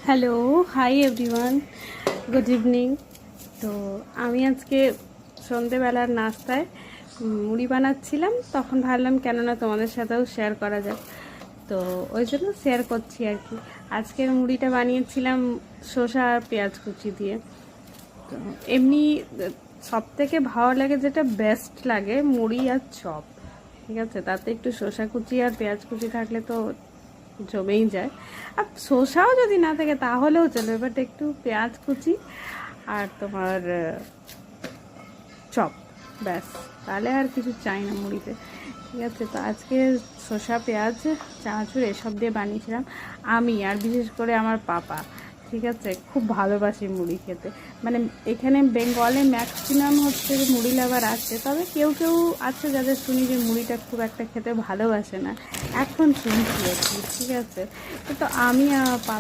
Hello, hi everyone, good evening. তো আমি আজকে সন্ধেবেলার নাস্তায় মুড়ি বানাচ্ছিলাম, তখন ভাবলাম কেননা তোমাদের সাথেও শেয়ার করা যাক। তো ওই জন্য শেয়ার করছি আর কি। আজকের মুড়িটা বানিয়েছিলাম শসা আর পেঁয়াজ কুচি দিয়ে। তো এমনি সবথেকে ভালো লাগে, যেটা বেস্ট লাগে, মুড়ি আর চপ, ঠিক আছে, তাতে একটু শসা কুচি আর পেঁয়াজ কুচি থাকলে তো জমেই যায়। আর শসাও যদি না থাকে তাহলেও চলবে, বাট একটু পেঁয়াজ কুচি আর তোমার চপ, ব্যাস, তাহলে আর কিছু চাই না মুড়িতে, ঠিক আছে। তো আজকে শসা পেঁয়াজ চানাচুর এসব দিয়ে বানিয়েছিলাম আমি, আর বিশেষ করে আমার পাপা, ঠিক আছে, খুব ভালোবাসি মুড়ি খেতে। মানে এখানে বেঙ্গলে ম্যাক্সিমাম হচ্ছে যে মুড়ি লাভার আছে, তবে কেউ কেউ আছে যাদের শুনি যে মুড়িটা খুব একটা খেতে ভালোবাসে না, এখন শুনছি আর কি, ঠিক আছে। তো আমি পাপা